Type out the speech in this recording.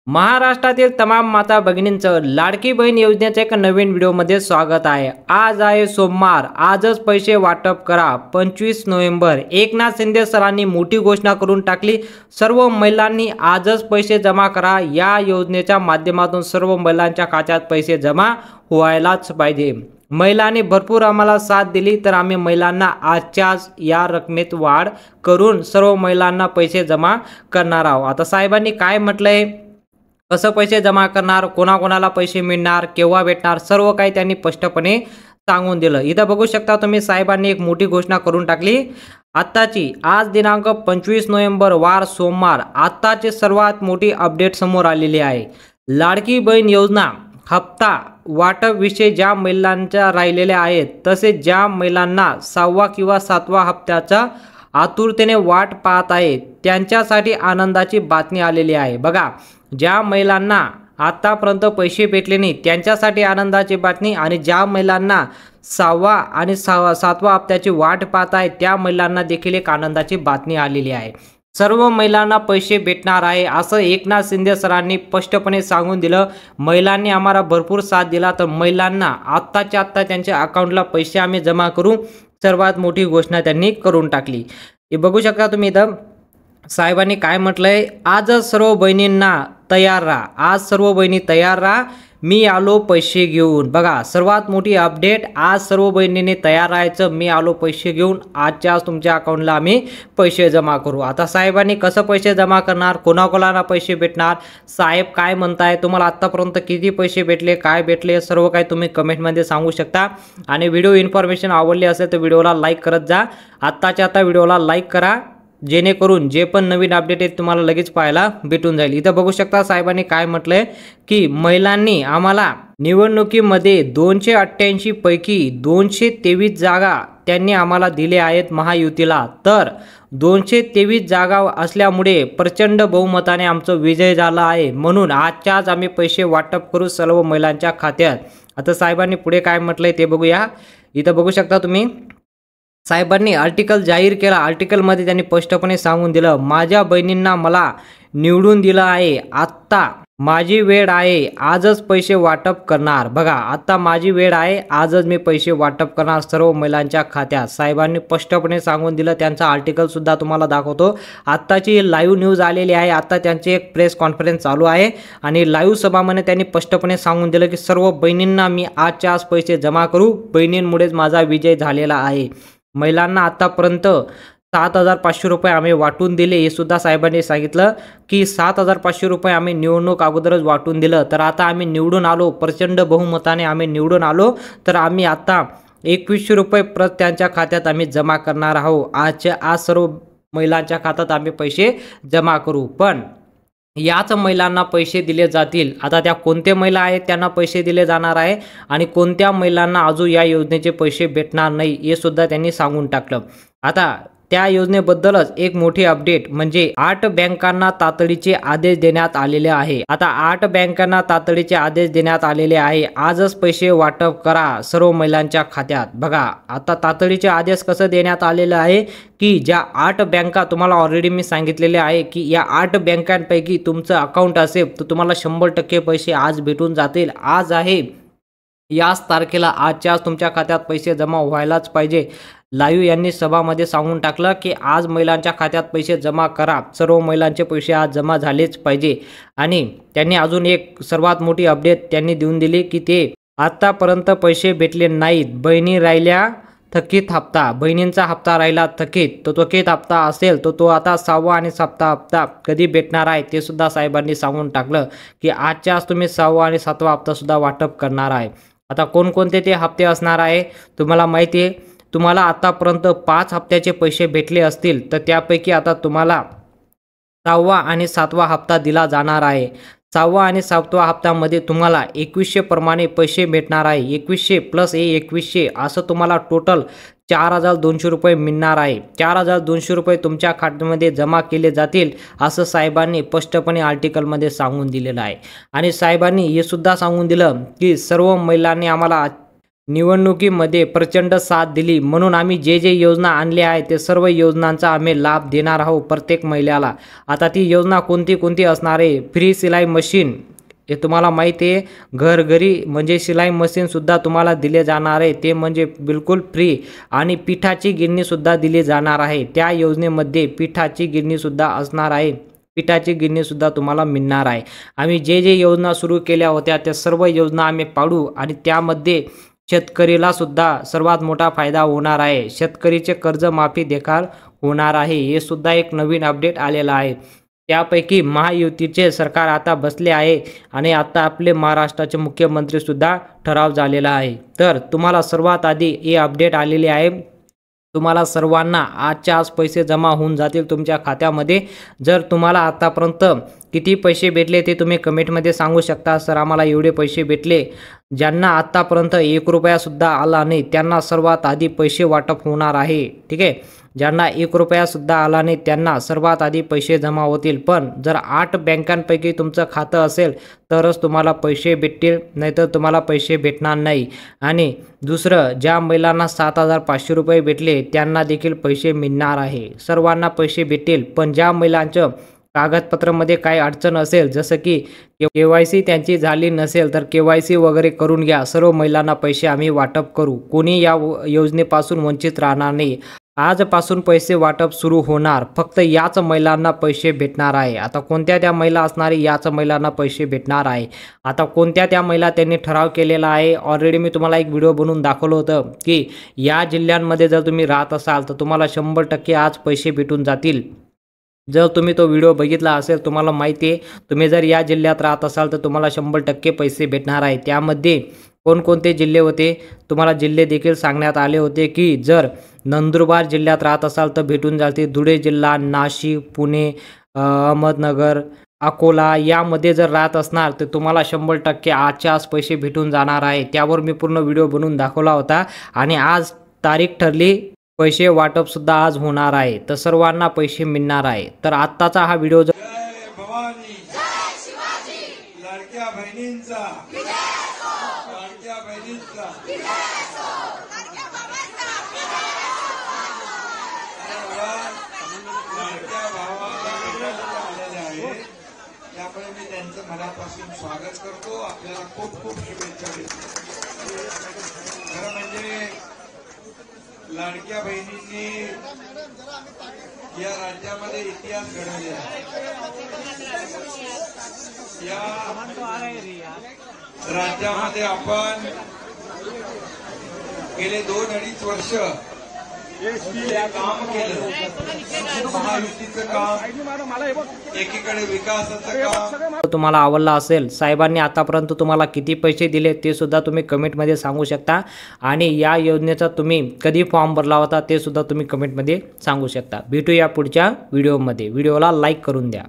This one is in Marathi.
महाराष्ट्रातील तमाम माता भगिनींचं लाडकी बहीण योजनेच्या एक नवीन व्हिडिओमध्ये स्वागत आहे। आज आहे सोमवार, आजच पैसे वाटप करा। 25 नोव्हेंबर एकनाथ शिंदे सरांनी मोठी घोषणा करून टाकली। सर्व महिलांनी आजच पैसे जमा करा। या योजनेच्या माध्यमातून सर्व महिलांच्या खात्यात पैसे जमा व्हायलाच पाहिजे। महिलांनी भरपूर आम्हाला साथ दिली तर आम्ही महिलांना आजच्याच या रकमेत वाढ करून सर्व महिलांना पैसे जमा करणार आहोत। आता साहेबांनी काय म्हटलंय, कसं पैसे जमा करणार, कोणाकोणाला पैसे मिळणार, केव्हा भेटणार, सर्व काही त्यांनी स्पष्टपणे सांगून दिलं। इथं बघू शकता तुम्ही, साहेबांनी एक मोठी घोषणा करून टाकली। आत्ताची आज दिनांक 25 नोव्हेंबर वार सोमवार आत्ताची सर्वात मोठी अपडेट समोर आलेली आहे। लाडकी बहीण योजना हप्ता वाटप विषय ज्या महिलांच्या राहिलेल्या आहेत, तसेच ज्या महिलांना 6वा किंवा 7वा हप्त्याचा आतुरतेने वाट पाहत आहेत, त्यांच्यासाठी आनंदाची बातमी आलेली आहे। बघा, ज्या महिलांना आतापर्यंत पैसे भेटले नाही त्यांच्यासाठी आनंदाची बातमी, आणि ज्या महिलांना 6वा आणि 7वा हप्त्याची वाट पाहत आहेत त्या महिलांना देखील एक आनंदाची बातमी आलेली आहे। सर्व महिलांना पैसे भेटणार आहे असं एकनाथ शिंदे सरांनी स्पष्टपणे सांगून दिलं। महिलांनी आम्हाला भरपूर साथ दिला तर महिलांना आत्ताच्या आत्ता त्यांच्या अकाउंटला पैसे आम्ही जमा करू, सर्वात मोठी घोषणा त्यांनी करून टाकली। हे बघू शकता तुम्ही, इथं साहेबांनी काय म्हटलंय, आजच सर्व बहिणींना तयार राहा। आज सर्व बहिणी तयार राहा, मी आलो पैसे घेऊन। बघा, सर्वात मोठी अपडेट, आज सर्व बहिणींनी तयार राहायचं, मी आलो पैसे घेऊन। आजच्या आज तुमच्या अकाउंटला आम्ही पैसे जमा करू। आता साहेबांनी कसं पैसे जमा करणार, कोणाकोणाला पैसे भेटणार, साहेब काय म्हणताय, तुम्हाला आत्तापर्यंत किती पैसे भेटले, काय भेटले, सर्व काही तुम्ही कमेंटमध्ये सांगू शकता। आणि व्हिडिओ इन्फॉर्मेशन आवडली असेल तर व्हिडिओला लाईक करत जा। आत्ताच्या आता व्हिडिओला लाईक करा, जेणेकरून जे पण नवीन अपडेट आहेत तुम्हाला लगेच पाहायला भेटून जाईल। इथं बघू शकता साहेबांनी काय म्हटलंय की महिलांनी आम्हाला निवडणुकीमध्ये 288 पैकी 223 जागा त्यांनी आम्हाला दिल्या आहेत महायुतीला, तर 223 जागा असल्यामुळे प्रचंड बहुमताने आमचा विजय झाला आहे, म्हणून आजच्या आज आम्ही पैसे वाटप करू सर्व महिलांच्या खात्यात। आता साहेबांनी पुढे काय म्हटलंय ते बघूया। इथं बघू शकता तुम्ही, साहेबांनी आर्टिकल जाहीर केला। आर्टिकलमध्ये त्यांनी स्पष्टपणे सांगून दिलं, माझ्या बहिणींना मला निवडून दिलं आहे, आत्ता माझी वेळ आहे, आजच पैसे वाटप करणार। बघा, आता माझी वेळ आहे, आजच मी पैसे वाटप करणार सर्व महिलांच्या खात्यात। साहेबांनी स्पष्टपणे सांगून दिलं। त्यांचा आर्टिकल सुद्धा तुम्हाला दाखवतो। आत्ताची लाईव्ह न्यूज आलेली आहे, आता त्यांची एक प्रेस कॉन्फरन्स चालू आहे आणि लाईव्ह सभामध्ये त्यांनी स्पष्टपणे सांगून दिलं की सर्व बहिणींना मी आजच्या आज पैसे जमा करू, बहिणींमुळेच माझा विजय झालेला आहे। महिलांना आतापर्यंत 7,500 रुपये आम्ही वाटून दिले, हे सुद्धा साहेबांनी सांगितलं की 7,500 रुपये आम्ही निवडणूक अगोदरच वाटून दिलं, तर आता आम्ही निवडून आलो, प्रचंड बहुमताने आम्ही निवडून आलो, तर आम्ही आता 2100 रुपये परत त्यांच्या खात्यात आम्ही जमा करणार आहोत। आजच्या आज सर्व महिलांच्या खात्यात आम्ही पैसे जमा करू, पण याच महिलांना पैसे दिले जातील। आता त्या कोणत्या महिला आहेत त्यांना पैसे दिले जाणार आहे आणि कोणत्या महिलांना अजून या योजनेचे पैसे भेटणार नाही हे सुद्धा त्यांनी सांगून टाकलं। आता त्या योजनेबद्दलच एक मोठी अपडेट म्हणजे 8 बँकांना तातडीचे आदेश देण्यात आलेले आहे। आता 8 बँकांना तातडीचे आदेश देण्यात आलेले आहे, आजच पैसे वाटप करा सर्व महिलांच्या खात्यात। बघा, आता तातडीचे आदेश कसं देण्यात आलेलं आहे की ज्या 8 बँका तुम्हाला ऑलरेडी मी सांगितलेले आहे की या 8 बँकांपैकी तुमचं अकाउंट असेल तर तुम्हाला 100% पैसे आज भेटून जातील। आज आहे याच तारखेला, आजच्या आज तुमच्या खात्यात पैसे जमा व्हायलाच पाहिजे। लाईव्ह यांनी सभामध्ये सांगून टाकलं की आज महिलांच्या खात्यात पैसे जमा करा, सर्व महिलांचे पैसे आज जमा झालेच पाहिजे। आणि त्यांनी अजून एक सर्वात मोठी अपडेट त्यांनी देऊन दिली की ते आतापर्यंत पैसे भेटले नाहीत, बहिणी राहिल्या थकीत हप्ता, बहिणींचा हप्ता राहिला थकीत, तो थकीत हप्ता असेल तो आता 6वा आणि 7वा हप्ता कधी भेटणार आहे ते सुद्धा साहेबांनी सांगून टाकलं की आजच्या आज तुम्ही 6वा आणि 7वा हप्ता सुद्धा वाटप करणार आहे। आता कोणकोणते ते हप्ते असणार आहे तुम्हाला माहिती आहे, तुम्हाला आतापर्यंत 5 हप्त्याचे पैसे भेटले असतील तर त्यापैकी आता तुम्हाला 6वा आणि 7वा हप्ता दिला जाणार आहे। 6वा आणि 7वा हप्त्यामध्ये तुम्हाला 2100 प्रमाणे पैसे भेटणार आहे। 2100 प्लस 2100 असं तुम्हाला टोटल 4,200 रुपये मिळणार आहे। 4,200 रुपये तुमच्या खात्यामध्ये जमा केले जातील असं साहेबांनी स्पष्टपणे आर्टिकलमध्ये सांगून दिलेलं आहे। आणि साहेबांनी हे सुद्धा सांगून दिलं की सर्व महिलांनी आम्हाला निवडणुकीमध्ये प्रचंड साथ दिली, म्हणून आम्ही जे योजना आणल्या आहे ते सर्व योजनांचा आम्ही लाभ देणार आहोत प्रत्येक महिलेला. आता ती योजना कोणती असणार आहे? फ्री सिलाई मशीन, हे तुम्हाला माहिती आहे. घरघरी म्हणजे शिलाई मशीनसुद्धा तुम्हाला दिले जाणार आहे, ते म्हणजे बिलकुल फ्री. आणि पिठाची गिरणीसुद्धा दिली जाणार आहे. त्या योजनेमध्ये पिठाची गिरणीसुद्धा असणार आहे. पिठाची गिरणीसुद्धा तुम्हाला मिळणार आहे. आम्ही जे योजना सुरू केल्या होत्या त्या सर्व योजना आम्ही पाडू आणि त्यामध्ये शेतकरीला सुद्धा सर्वात मोठा फायदा होणार आहे. शेतकरीचे कर्जमाफी देखील होणार आहे. हे सुद्धा एक नवीन अपडेट आलेला आहे. त्यापैकी महायुतीचे सरकार आता बसले आहे आणि आता आपले महाराष्ट्राचे मुख्यमंत्री सुद्धा ठराव झालेला आहे. तर तुम्हाला सर्वात आधी हे अपडेट आलेले आहे. तुम्हाला सर्वांना आजच्या आज पैसे जमा होऊन जातील तुमच्या खात्यामध्ये. जर तुम्हाला आतापर्यंत किती पैसे भेटले ते तुम्ही कमेंटमध्ये सांगू शकता. सर आम्हाला एवढे पैसे भेटले. ज्यांना आत्तापर्यंत 1 रुपयासुद्धा आला नाही त्यांना सर्वात आधी पैसे वाटप होणार आहे. ठीक आहे, ज्यांना 1 रुपयासुद्धा आला नाही त्यांना सर्वात आधी पैसे जमा होतील. पण जर 8 बँकांपैकी तुमचं खातं असेल तरच तुम्हाला पैसे भेटतील, नाहीतर तुम्हाला पैसे भेटणार नाही. आणि दुसरं, ज्या महिलांना 7,500 रुपये भेटले त्यांना देखील पैसे मिळणार आहे. सर्वांना पैसे भेटतील. पण ज्या महिलांचं कागदपत्रामध्ये काही अडचण असेल, जसं की KYC त्यांची झाली नसेल तर KYC वगैरे करून घ्या. सर्व महिलांना पैसे आम्ही वाटप करू. कोणी या योजनेपासून वंचित राहणार नाही. आजपासून पैसे वाटप सुरू होणार. फक्त याच महिलांना पैसे भेटणार आहे. आता कोणत्या त्या महिला असणार आहे? याच महिलांना पैसे भेटणार आहे. आता कोणत्या त्या महिला त्यांनी ठराव केलेला आहे. ऑलरेडी मी तुम्हाला एक व्हिडिओ बनवून दाखवलं होतं की या जिल्ह्यांमध्ये जर तुम्ही राहत असाल तर तुम्हाला 100% आज पैसे भेटून जातील. जर तुम्ही तो व्हिडिओ बघितला असेल तुम्हाला माहिती आहे, तुम्ही जर या जिल्ह्यात राहत असाल तर तुम्हाला 100% पैसे भेटणार आहे. त्यामध्ये कोणकोणते जिल्हे होते तुम्हाला जिल्हे देखील सांगण्यात आले होते की जर नंदुरबार जिल्ह्यात राहत असाल तर भेटून जातील. धुळे जिल्हा, नाशिक, पुणे, अहमदनगर, अकोला यामध्ये जर राहत असणार तर तुम्हाला 100% आजच्या आज पैसे भेटून जाणार आहे. त्यावर मी पूर्ण व्हिडिओ बनवून दाखवला होता आणि आज तारीख ठरली. पैसे वाटप सुद्धा आज होणार आहे. तर सर्वांना पैसे मिळणार आहे. तर आत्ताचा हा व्हिडिओ जय भवानी, जय शिवाजी, लाडक्या बहिणींचा विजय असो, लाडक्या बहिणींचा विजय असो, लाडक्या बाबांचा विजय असो. लाडक्या भावाला आलेले आहेत त्यामुळे मी त्यांचं मनापासून स्वागत करतो. आपल्याला खूप खूप शुभेच्छा देतो. खरं म्हणजे लाडक्या बहिणींनी या राज्यामध्ये इतिहास घडवले आहे. या राज्यामध्ये आपण गेले 2-2.5 वर्ष काम केलं. महायुतीचं काम, एकीकडे विकासाचं काम. तुम्हाला आवडला असेल, साहेबांनी आतापर्यंत तुम्हाला किती पैसे दिले ते सुद्धा तुम्ही कमेंटमध्ये सांगू शकता. आणि या योजनेचा तुम्ही कधी फॉर्म भरला होता ते सुद्धा तुम्ही कमेंटमध्ये सांगू शकता. भेटूया पुढच्या व्हिडिओमध्ये. व्हिडिओला लाईक करून द्या.